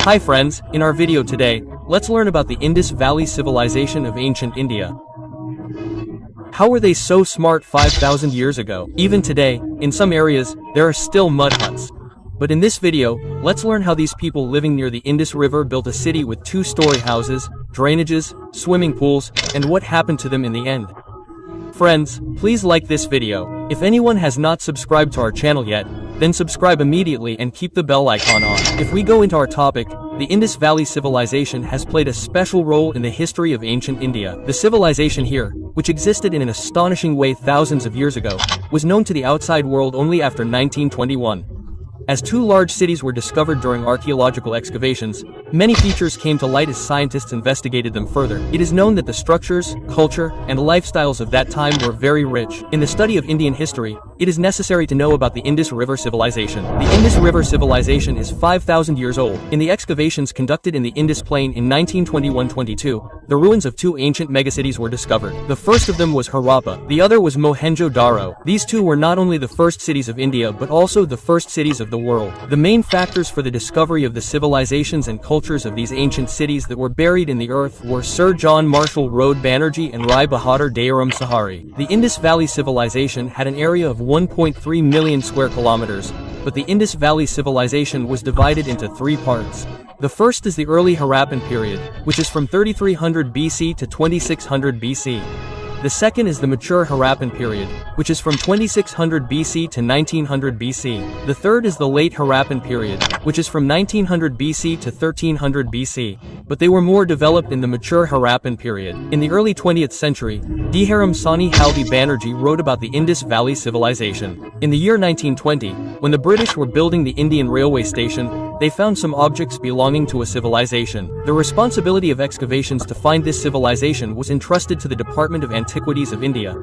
Hi friends, in our video today, let's learn about the Indus Valley civilization of ancient India. How were they so smart 5,000 years ago? Even today, in some areas, there are still mud huts. But in this video, let's learn how these people living near the Indus River built a city with 2-story houses, drainages, swimming pools, and what happened to them in the end. Friends, please like this video. If anyone has not subscribed to our channel yet, then subscribe immediately and keep the bell icon on. If we go into our topic, the Indus Valley civilization has played a special role in the history of ancient India. The civilization here, which existed in an astonishing way thousands of years ago, was known to the outside world only after 1921. As 2 large cities were discovered during archaeological excavations, many features came to light as scientists investigated them further. It is known that the structures, culture, and lifestyles of that time were very rich. In the study of Indian history, it is necessary to know about the Indus River civilization. The Indus River civilization is 5,000 years old. In the excavations conducted in the Indus Plain in 1921-22, the ruins of 2 ancient megacities were discovered. The first of them was Harappa, the other was Mohenjo-Daro. These 2 were not only the first cities of India but also the first cities of the world. The main factors for the discovery of the civilizations and cultures of these ancient cities that were buried in the earth were Sir John Marshall Road Banerjee and Rai Bahadur Dayaram Sahari. The Indus Valley civilization had an area of 1.3 million square kilometers, but the Indus Valley civilization was divided into 3 parts. The first is the early Harappan period, which is from 3300 BC to 2600 BC. The second is the mature Harappan period, which is from 2600 BC to 1900 BC. The third is the late Harappan period, which is from 1900 BC to 1300 BC, but they were more developed in the mature Harappan period. In the early 20th century, Dheeram Sani Haldi Banerjee wrote about the Indus Valley civilization. In the year 1920, when the British were building the Indian railway station, they found some objects belonging to a civilization. The responsibility of excavations to find this civilization was entrusted to the Department of Antiquities of India.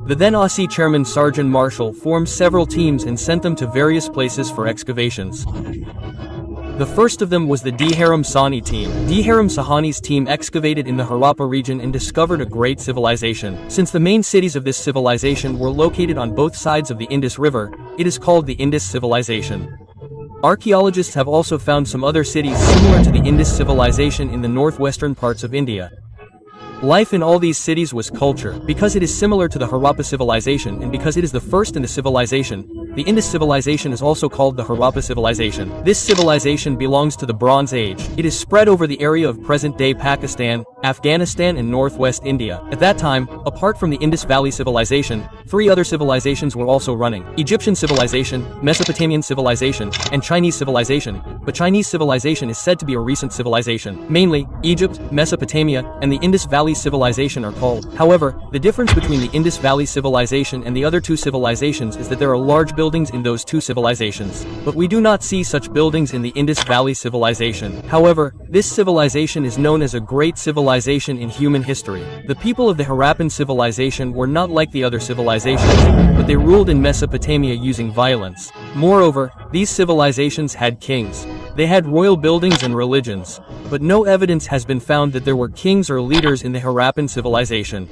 The then Aussie chairman Sergeant Marshall formed several teams and sent them to various places for excavations. The first of them was the Dheeram Sani team. Dheeram Sahani's team excavated in the Harappa region and discovered a great civilization. Since the main cities of this civilization were located on both sides of the Indus River, it is called the Indus civilization. Archaeologists have also found some other cities similar to the Indus civilization in the northwestern parts of India. Life in all these cities was culture. Because it is similar to the Harappa civilization and because it is the first in the civilization, the Indus civilization is also called the Harappa civilization. This civilization belongs to the Bronze Age. It is spread over the area of present-day Pakistan, Afghanistan and northwest India. At that time, apart from the Indus Valley civilization, 3 other civilizations were also running: Egyptian civilization, Mesopotamian civilization, and Chinese civilization. But Chinese civilization is said to be a recent civilization. Mainly, Egypt, Mesopotamia, and the Indus Valley civilization are called. However, the difference between the Indus Valley civilization and the other 2 civilizations is that there are large buildings in those 2 civilizations. But we do not see such buildings in the Indus Valley civilization. However, this civilization is known as a great civilization in human history. The people of the Harappan civilization were not like the other civilizations, but they ruled in Mesopotamia using violence. Moreover, these civilizations had kings. They had royal buildings and religions, but no evidence has been found that there were kings or leaders in the Harappan civilization.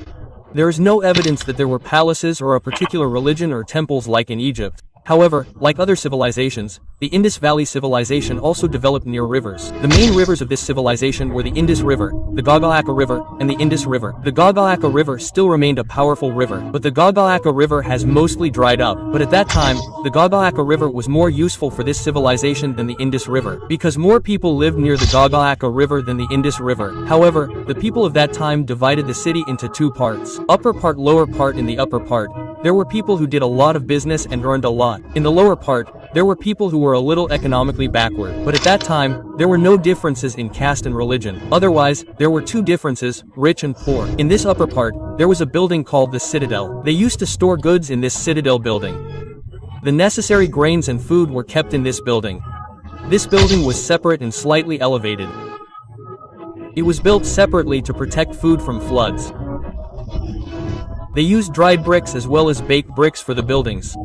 There is no evidence that there were palaces or a particular religion or temples like in Egypt. However, like other civilizations, the Indus Valley civilization also developed near rivers. The main rivers of this civilization were the Indus River, the Gagalaka River, and the Indus River. The Gagalaka River still remained a powerful river, but the Gagalaka River has mostly dried up. But at that time, the Gagalaka River was more useful for this civilization than the Indus River, because more people lived near the Gagalaka River than the Indus River. However, the people of that time divided the city into 2 parts. Upper part, lower part. In the upper part, there were people who did a lot of business and earned a lot. In the lower part, there were people who were a little economically backward. But at that time, there were no differences in caste and religion. Otherwise, there were 2 differences, rich and poor. In this upper part, there was a building called the Citadel. They used to store goods in this Citadel building. The necessary grains and food were kept in this building. This building was separate and slightly elevated. It was built separately to protect food from floods. They used dried bricks as well as baked bricks for the buildings.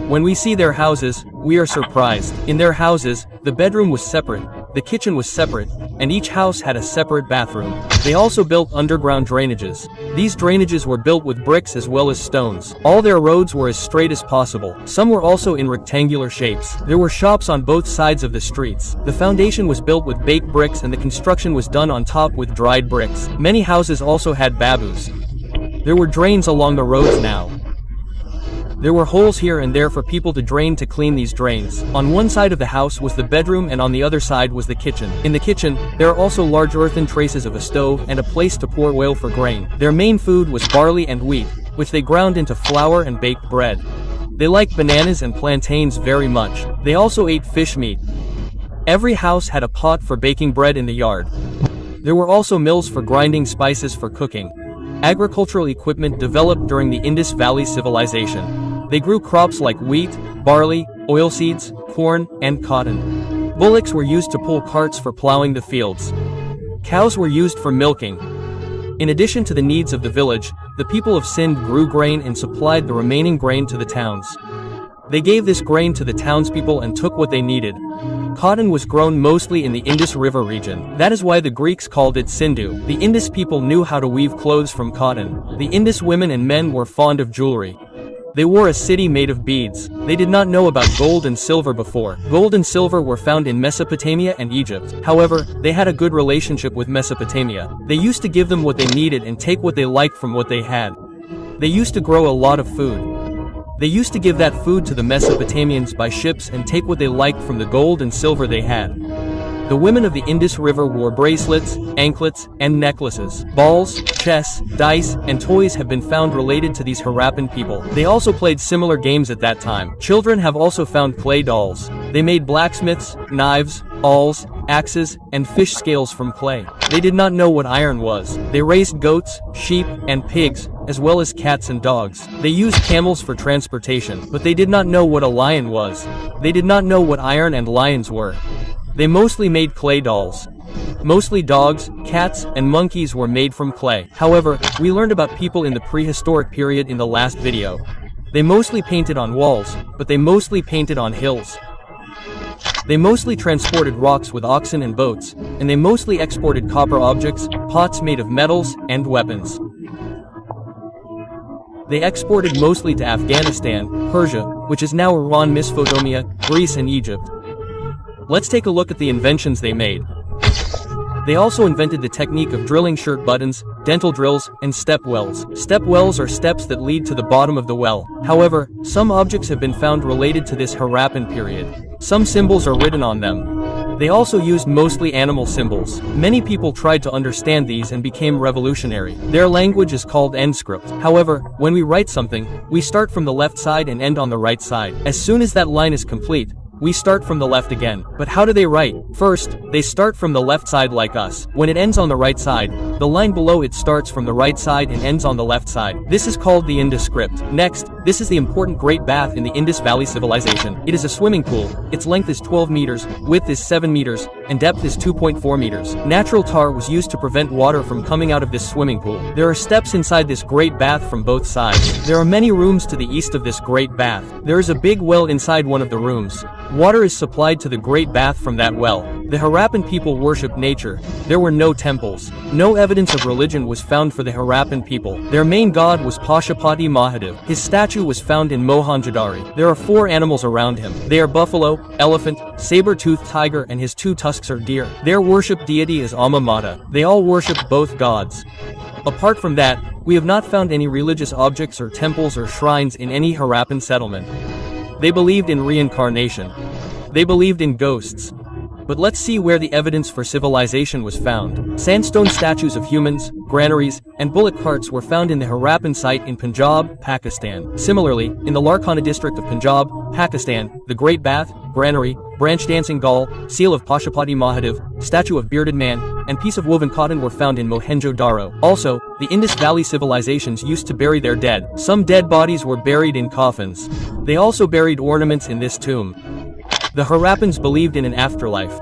When we see their houses, we are surprised. In their houses, the bedroom was separate. The kitchen was separate, and each house had a separate bathroom. They also built underground drainages. These drainages were built with bricks as well as stones. All their roads were as straight as possible. Some were also in rectangular shapes. There were shops on both sides of the streets. The foundation was built with baked bricks and the construction was done on top with dried bricks. Many houses also had babus. There were drains along the roads now. There were holes here and there for people to drain to clean these drains. On one side of the house was the bedroom and on the other side was the kitchen. In the kitchen, there are also large earthen traces of a stove and a place to pour oil for grain. Their main food was barley and wheat, which they ground into flour and baked bread. They liked bananas and plantains very much. They also ate fish meat. Every house had a pot for baking bread in the yard. There were also mills for grinding spices for cooking. Agricultural equipment developed during the Indus Valley Civilization. They grew crops like wheat, barley, oilseeds, corn, and cotton. Bullocks were used to pull carts for plowing the fields. Cows were used for milking. In addition to the needs of the village, the people of Sindh grew grain and supplied the remaining grain to the towns. They gave this grain to the townspeople and took what they needed. Cotton was grown mostly in the Indus River region. That is why the Greeks called it Sindhu. The Indus people knew how to weave clothes from cotton. The Indus women and men were fond of jewelry. They wore a city made of beads. They did not know about gold and silver before. Gold and silver were found in Mesopotamia and Egypt. However, they had a good relationship with Mesopotamia. They used to give them what they needed and take what they liked from what they had. They used to grow a lot of food. They used to give that food to the Mesopotamians by ships and take what they liked from the gold and silver they had. The women of the Indus River wore bracelets, anklets, and necklaces. Balls, chess, dice, and toys have been found related to these Harappan people. They also played similar games at that time. Children have also found clay dolls. They made blacksmiths, knives, awls, axes, and fish scales from clay. They did not know what iron was. They raised goats, sheep, and pigs, as well as cats and dogs. They used camels for transportation, but they did not know what a lion was. They did not know what iron and lions were. They mostly made clay dolls. Mostly dogs, cats, and monkeys were made from clay. However, we learned about people in the prehistoric period in the last video. They mostly painted on walls, but they mostly painted on hills. They mostly transported rocks with oxen and boats, and they mostly exported copper objects, pots made of metals, and weapons. They exported mostly to Afghanistan, Persia, which is now Iran, Mesopotamia, Greece, and Egypt. Let's take a look at the inventions they made. They also invented the technique of drilling shirt buttons, dental drills, and step wells. Step wells are steps that lead to the bottom of the well. However, some objects have been found related to this Harappan period. Some symbols are written on them. They also used mostly animal symbols. Many people tried to understand these and became revolutionary. Their language is called Nscript. However, when we write something, we start from the left side and end on the right side. As soon as that line is complete, we start from the left again. But how do they write? First, they start from the left side like us. When it ends on the right side, the line below it starts from the right side and ends on the left side. This is called the Indus script. Next, this is the important Great Bath in the Indus Valley Civilization. It is a swimming pool. Its length is 12 meters, width is 7 meters, and depth is 2.4 meters. Natural tar was used to prevent water from coming out of this swimming pool. There are steps inside this great bath from both sides. There are many rooms to the east of this great bath. There is a big well inside one of the rooms. Water is supplied to the great bath from that well. The Harappan people worshipped nature. There were no temples. No evidence of religion was found for the Harappan people. Their main god was Pashupati Mahadev. His statue was found in Mohenjo-daro. There are 4 animals around him. They are buffalo, elephant, saber-toothed tiger, and his 2 tusks are deer. Their worship deity is Amma Mata. They all worship both gods. Apart from that, we have not found any religious objects or temples or shrines in any Harappan settlement. They believed in reincarnation. They believed in ghosts. But let's see where the evidence for civilization was found. Sandstone statues of humans, granaries, and bullock carts were found in the Harappan site in Punjab, Pakistan. Similarly, in the Larkana district of Punjab, Pakistan, the Great Bath, granary, branch dancing doll, seal of Pashupati Mahadev, statue of bearded man, and piece of woven cotton were found in Mohenjo-daro. Also, the Indus Valley civilizations used to bury their dead. Some dead bodies were buried in coffins. They also buried ornaments in this tomb. The Harappans believed in an afterlife.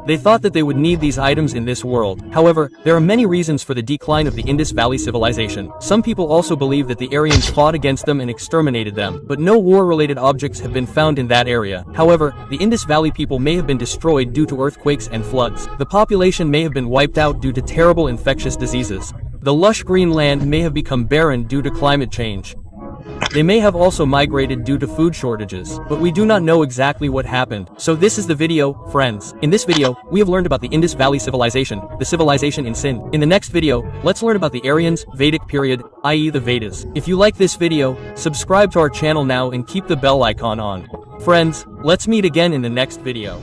They thought that they would need these items in this world. However, there are many reasons for the decline of the Indus Valley civilization. Some people also believe that the Aryans fought against them and exterminated them, but no war-related objects have been found in that area. However, the Indus Valley people may have been destroyed due to earthquakes and floods. The population may have been wiped out due to terrible infectious diseases. The lush green land may have become barren due to climate change. They may have also migrated due to food shortages, but we do not know exactly what happened. So this is the video, friends. In this video, we have learned about the Indus Valley civilization, the civilization in Sind. In the next video, let's learn about the Aryans, Vedic period, i.e. the Vedas. If you like this video, subscribe to our channel now and keep the bell icon on. Friends, let's meet again in the next video.